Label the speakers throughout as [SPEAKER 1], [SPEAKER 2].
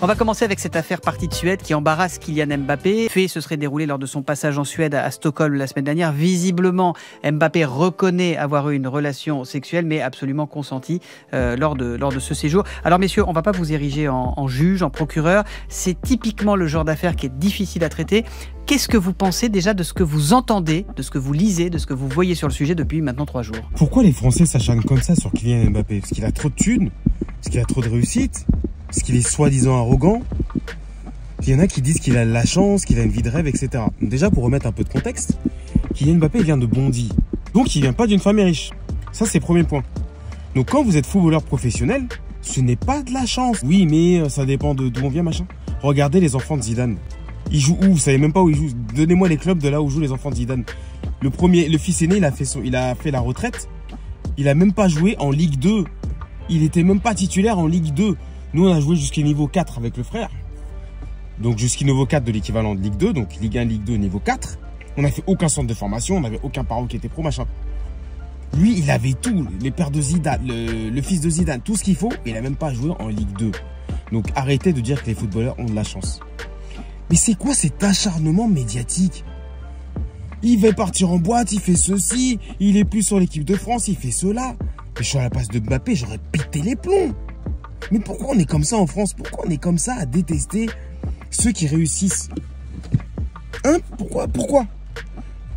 [SPEAKER 1] On va commencer avec cette affaire partie de Suède qui embarrasse Kylian Mbappé. Le fait se serait déroulé lors de son passage en Suède à Stockholm la semaine dernière. Visiblement, Mbappé reconnaît avoir eu une relation sexuelle, mais absolument consentie lors de ce séjour. Alors messieurs, on ne va pas vous ériger en juge, en procureur. C'est typiquement le genre d'affaire qui est difficile à traiter. Qu'est-ce que vous pensez déjà de ce que vous entendez, de ce que vous lisez, de ce que vous voyez sur le sujet depuis maintenant 3 jours?
[SPEAKER 2] Pourquoi les Français s'acharnent comme ça sur Kylian Mbappé? Parce qu'il a trop de thunes? Parce qu'il a trop de réussite? Parce qu'il est soi-disant arrogant? Il y en a qui disent qu'il a de la chance, qu'il a une vie de rêve, etc. Donc déjà, pour remettre un peu de contexte, Kylian Mbappé vient de Bondy. Donc il vient pas d'une famille riche. Ça, c'est le premier point. Donc quand vous êtes footballeur professionnel, ce n'est pas de la chance. Oui, mais ça dépend d'où on vient, machin. Regardez les enfants de Zidane. Ils jouent où? Vous savez même pas où ils jouent. Donnez-moi les clubs de là où jouent les enfants de Zidane. Le fils aîné, il a fait la retraite. Il a même pas joué en Ligue 2. Il était même pas titulaire en Ligue 2. Nous, on a joué jusqu'au niveau 4 avec le frère. Donc jusqu'au niveau 4 de l'équivalent de Ligue 2. Donc Ligue 1, Ligue 2, niveau 4. On n'a fait aucun centre de formation. On n'avait aucun parent qui était pro, machin. Lui, il avait tout. Les pères de Zidane, le fils de Zidane, tout ce qu'il faut. Il n'a même pas joué en Ligue 2. Donc arrêtez de dire que les footballeurs ont de la chance. Mais c'est quoi cet acharnement médiatique? Il va partir en boîte, il fait ceci. Il est plus sur l'équipe de France, il fait cela. Mais je suis à la place de Mbappé, j'aurais pété les plombs. Mais pourquoi on est comme ça en France? Pourquoi on est comme ça à détester ceux qui réussissent? Hein? Pourquoi?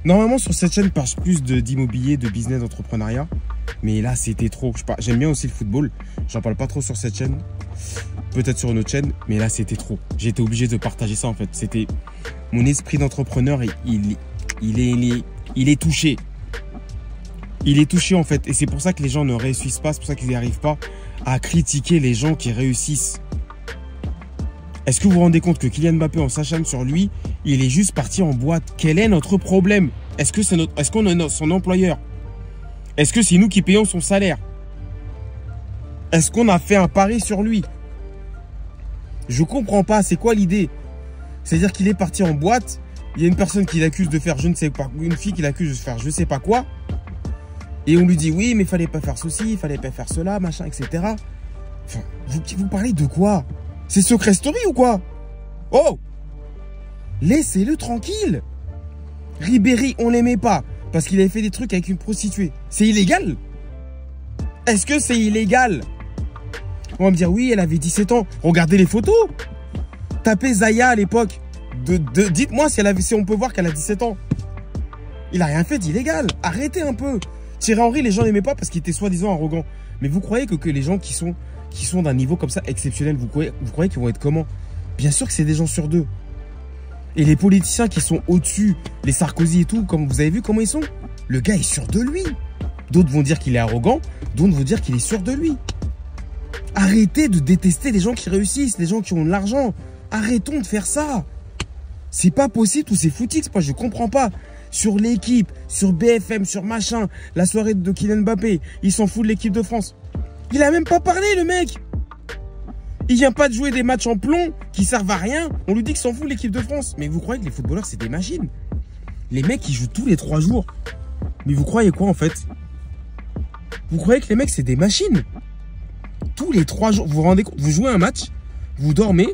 [SPEAKER 2] Normalement, sur cette chaîne, je parle plus d'immobilier, de business, d'entrepreneuriat. Mais là, c'était trop. J'aime bien aussi le football. J'en parle pas trop sur cette chaîne. Peut-être sur une autre chaîne. Mais là, c'était trop. J'ai été obligé de partager ça, en fait. C'était mon esprit d'entrepreneur. Il est touché. Il est touché, en fait. Et c'est pour ça que les gens ne réussissent pas. C'est pour ça qu'ils n'y arrivent pas à critiquer les gens qui réussissent. Est-ce que vous vous rendez compte que Kylian Mbappé, on s'acharne sur lui, il est juste parti en boîte? Quel est notre problème? Est-ce qu'on est son employeur? Est-ce que c'est nous qui payons son salaire? Est-ce qu'on a fait un pari sur lui? Je comprends pas, c'est quoi l'idée? C'est-à-dire qu'il est parti en boîte, il y a une personne qui l'accuse de faire je ne sais pas, une fille qui l'accuse de faire je sais pas quoi, et on lui dit oui mais il fallait pas faire ceci, il fallait pas faire cela, machin, etc. Enfin, vous parlez de quoi? C'est Secret Story ou quoi? Oh! Laissez-le tranquille. Ribéry, on l'aimait pas parce qu'il avait fait des trucs avec une prostituée. C'est illégal? Est-ce que c'est illégal? On va me dire oui, elle avait 17 ans. Regardez les photos. Tapez Zaya à l'époque. Dites-moi si on peut voir qu'elle a 17 ans. Il a rien fait d'illégal. Arrêtez un peu. Thierry Henry, les gens n'aimaient pas parce qu'il était soi-disant arrogant. Mais vous croyez que les gens qui sont d'un niveau comme ça exceptionnel, vous croyez qu'ils vont être comment? Bien sûr que c'est des gens sur deux. Et les politiciens qui sont au-dessus, les Sarkozy et tout, comme vous avez vu comment ils sont, le gars est sûr de lui. D'autres vont dire qu'il est arrogant, d'autres vont dire qu'il est sûr de lui. Arrêtez de détester les gens qui réussissent, les gens qui ont de l'argent. Arrêtons de faire ça. C'est pas possible tous ces footix, moi je comprends pas. Sur l'équipe, sur BFM, sur machin, la soirée de Kylian Mbappé, il s'en fout de l'équipe de France. Il a même pas parlé le mec. Il vient pas de jouer des matchs en plomb qui servent à rien. On lui dit qu'il s'en fout de l'équipe de France. Mais vous croyez que les footballeurs c'est des machines? Les mecs ils jouent tous les 3 jours. Mais vous croyez quoi en fait? Vous croyez que les mecs c'est des machines? Tous les 3 jours, vous vous rendez compte? Vous jouez un match, vous dormez,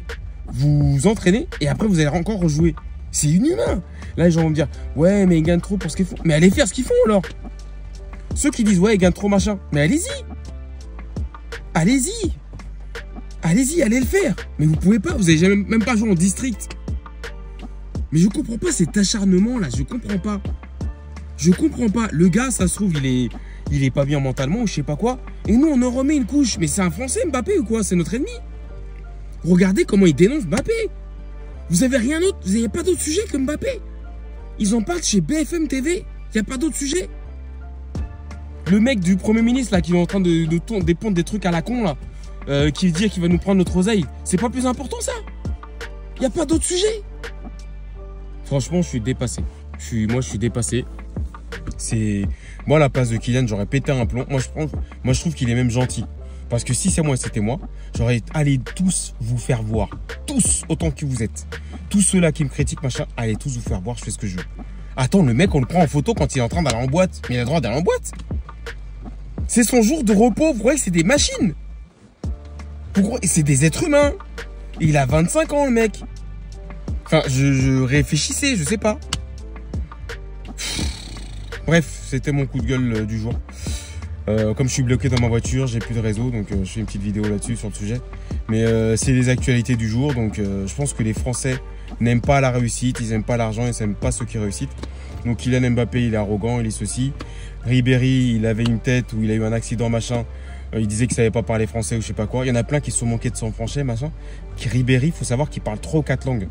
[SPEAKER 2] vous vous entraînez et après vous allez encore rejouer. C'est inhumain. Là les gens vont me dire ouais mais ils gagnent trop pour ce qu'ils font. Mais allez faire ce qu'ils font alors. Ceux qui disent ouais ils gagnent trop machin. Mais allez-y. Allez-y. Allez-y, allez le faire. Mais vous pouvez pas, vous avez même pas joué en district. Mais je comprends pas cet acharnement là, je comprends pas. Je comprends pas. Le gars, ça se trouve, il est pas bien mentalement ou je sais pas quoi. Et nous, on en remet une couche. Mais c'est un Français, Mbappé ou quoi? C'est notre ennemi. Regardez comment il dénonce Mbappé. Vous avez rien d'autre, vous n'avez pas d'autre sujet que Mbappé. Ils en parlent chez BFM TV. Il n'y a pas d'autre sujet. Le mec du Premier ministre là qui est en train de dépendre des trucs à la con là. Qui dit qu'il va nous prendre notre oseille. C'est pas plus important ça? Il n'y a pas d'autre sujet. Franchement, je suis dépassé. Moi, je suis dépassé. Moi, à la place de Kylian, j'aurais pété un plomb. Moi, je trouve qu'il est même gentil. Parce que si c'était moi, j'aurais allé tous vous faire voir. Tous, autant que vous êtes. Tous ceux-là qui me critiquent, machin, allez tous vous faire voir, je fais ce que je veux. Attends, le mec, on le prend en photo quand il est en train d'aller en boîte. Mais il a le droit d'aller en boîte. C'est son jour de repos. Vous voyez que c'est des machines. C'est des êtres humains. Il a 25 ans, le mec. Enfin, je réfléchissais, je sais pas. Bref, c'était mon coup de gueule du jour. Comme je suis bloqué dans ma voiture, j'ai plus de réseau, donc je fais une petite vidéo là-dessus sur le sujet. Mais c'est les actualités du jour, donc je pense que les Français n'aiment pas la réussite, ils n'aiment pas l'argent, ils n'aiment pas ceux qui réussissent. Donc Kylian Mbappé, il est arrogant, il est ceci. Ribéry, il avait une tête où il a eu un accident, machin. Il disait qu'il savait pas parler français ou je sais pas quoi. Il y en a plein qui se sont manqués de son français, machin. Ribéry, il faut savoir qu'il parle 3 ou 4 langues.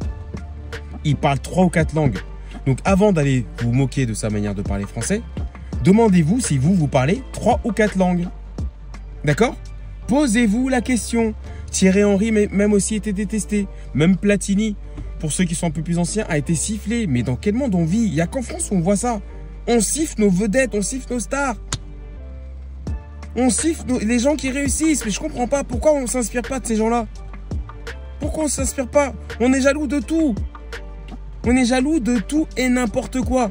[SPEAKER 2] Il parle 3 ou 4 langues. Donc avant d'aller vous moquer de sa manière de parler français, demandez-vous si vous parlez 3 ou 4 langues. D'accord? Posez-vous la question. Thierry Henry, même aussi, été détesté. Même Platini, pour ceux qui sont un peu plus anciens, a été sifflé. Mais dans quel monde on vit? Il n'y a qu'en France où on voit ça. On siffle nos vedettes, on siffle nos stars. On siffle les gens qui réussissent. Mais je comprends pas. Pourquoi on ne s'inspire pas de ces gens-là? Pourquoi on ne s'inspire pas? On est jaloux de tout. On est jaloux de tout et n'importe quoi.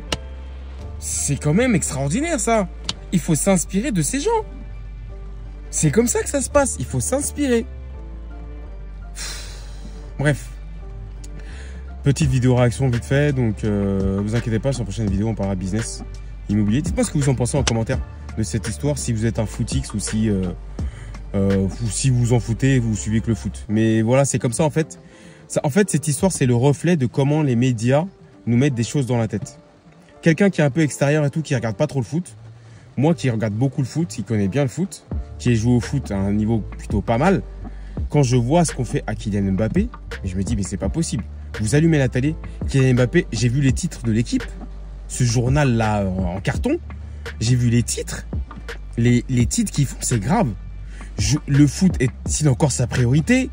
[SPEAKER 2] C'est quand même extraordinaire, ça. Il faut s'inspirer de ces gens. C'est comme ça que ça se passe. Il faut s'inspirer. Bref. Petite vidéo réaction vite fait. Donc, vous inquiétez pas, sur la prochaine vidéo, on parlera business immobilier. Dites-moi ce que vous en pensez en commentaire de cette histoire. Si vous êtes un footix ou si vous en foutez, vous suivez que le foot. Mais voilà, c'est comme ça en fait. En fait, cette histoire, c'est le reflet de comment les médias nous mettent des choses dans la tête. Quelqu'un qui est un peu extérieur et tout, qui regarde pas trop le foot. Moi qui regarde beaucoup le foot, qui connaît bien le foot, qui ai joué au foot à un niveau plutôt pas mal. Quand je vois ce qu'on fait à Kylian Mbappé, je me dis mais c'est pas possible. Vous allumez la télé, Kylian Mbappé, j'ai vu les titres de l'équipe, ce journal là en carton, j'ai vu les titres, les titres qu'ils font, c'est grave. Le foot est-il encore sa priorité?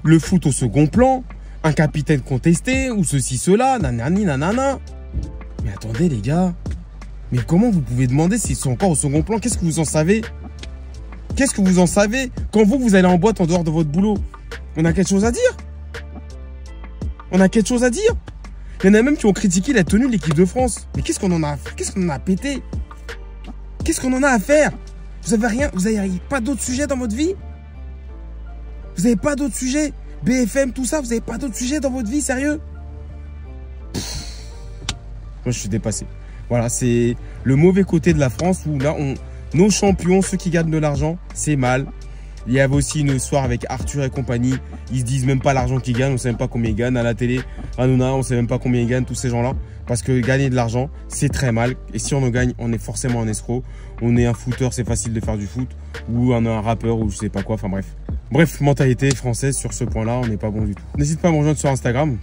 [SPEAKER 2] Le foot au second plan, un capitaine contesté, ou ceci, cela, nanani, nanana. Mais attendez les gars, mais comment vous pouvez demander s'ils sont encore au second plan? Qu'est-ce que vous en savez? Qu'est-ce que vous en savez? Quand vous allez en boîte en dehors de votre boulot, on a quelque chose à dire? On a quelque chose à dire? Il y en a même qui ont critiqué la tenue de l'équipe de France. Mais qu'est-ce qu'on en a pété? Qu'est-ce qu'on en a à faire? Vous avez rien, vous avez pas d'autres sujets dans votre vie? Vous n'avez pas d'autres sujets? BFM, tout ça, vous n'avez pas d'autres sujets dans votre vie, sérieux? Moi, je suis dépassé. Voilà, c'est le mauvais côté de la France où là, nos champions, ceux qui gagnent de l'argent, c'est mal. Il y avait aussi une histoire avec Arthur et compagnie. Ils se disent même pas l'argent qu'ils gagnent, on ne sait même pas combien ils gagnent. À la télé, Hanouna, on ne sait même pas combien ils gagnent, tous ces gens-là. Parce que gagner de l'argent, c'est très mal. Et si on en gagne, on est forcément un escroc. On est un footeur, c'est facile de faire du foot. Ou un rappeur, ou je sais pas quoi, enfin bref. Bref, mentalité française sur ce point-là, on n'est pas bon du tout. N'hésite pas à me rejoindre sur Instagram.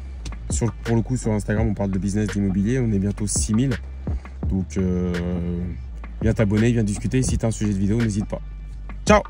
[SPEAKER 2] Pour le coup, sur Instagram, on parle de business, d'immobilier. On est bientôt 6000. Donc, viens t'abonner, viens discuter. Si tu as un sujet de vidéo, n'hésite pas. Ciao!